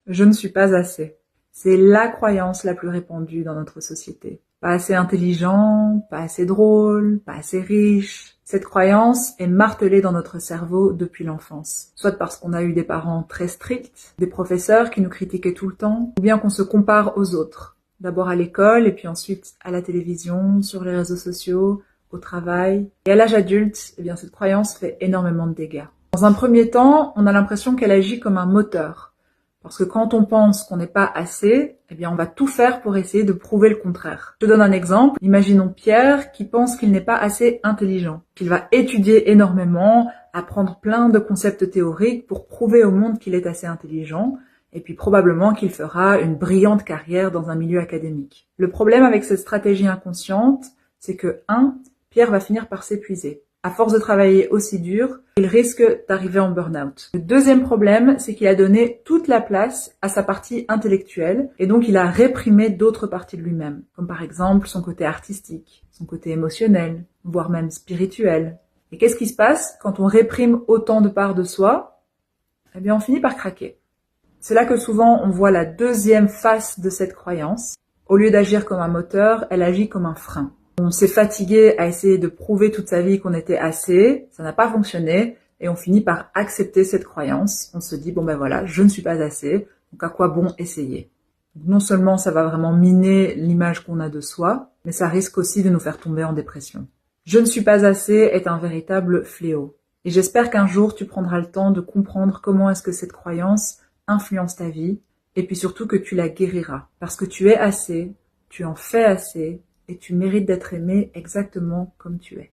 Je ne suis pas assez. C'est la croyance la plus répandue dans notre société. Pas assez intelligent, pas assez drôle, pas assez riche. Cette croyance est martelée dans notre cerveau depuis l'enfance. Soit parce qu'on a eu des parents très stricts, des professeurs qui nous critiquaient tout le temps, ou bien qu'on se compare aux autres. D'abord à l'école, et puis ensuite à la télévision, sur les réseaux sociaux, au travail. Et à l'âge adulte, eh bien, cette croyance fait énormément de dégâts. Dans un premier temps, on a l'impression qu'elle agit comme un moteur. Parce que quand on pense qu'on n'est pas assez, eh bien, on va tout faire pour essayer de prouver le contraire. Je te donne un exemple. Imaginons Pierre qui pense qu'il n'est pas assez intelligent, qu'il va étudier énormément, apprendre plein de concepts théoriques pour prouver au monde qu'il est assez intelligent, et puis probablement qu'il fera une brillante carrière dans un milieu académique. Le problème avec cette stratégie inconsciente, c'est que 1. Pierre va finir par s'épuiser. À force de travailler aussi dur, il risque d'arriver en burn-out. Le deuxième problème, c'est qu'il a donné toute la place à sa partie intellectuelle et donc il a réprimé d'autres parties de lui-même, comme par exemple son côté artistique, son côté émotionnel, voire même spirituel. Et qu'est-ce qui se passe quand on réprime autant de parts de soi? Eh bien, on finit par craquer. C'est là que souvent on voit la deuxième face de cette croyance. Au lieu d'agir comme un moteur, elle agit comme un frein. On s'est fatigué à essayer de prouver toute sa vie qu'on était assez, ça n'a pas fonctionné, et on finit par accepter cette croyance. On se dit, bon ben voilà, je ne suis pas assez, donc à quoi bon essayer? Donc non seulement ça va vraiment miner l'image qu'on a de soi, mais ça risque aussi de nous faire tomber en dépression. Je ne suis pas assez est un véritable fléau. Et j'espère qu'un jour tu prendras le temps de comprendre comment est-ce que cette croyance influence ta vie, et puis surtout que tu la guériras. Parce que tu es assez, tu en fais assez, et tu mérites d'être aimé exactement comme tu es.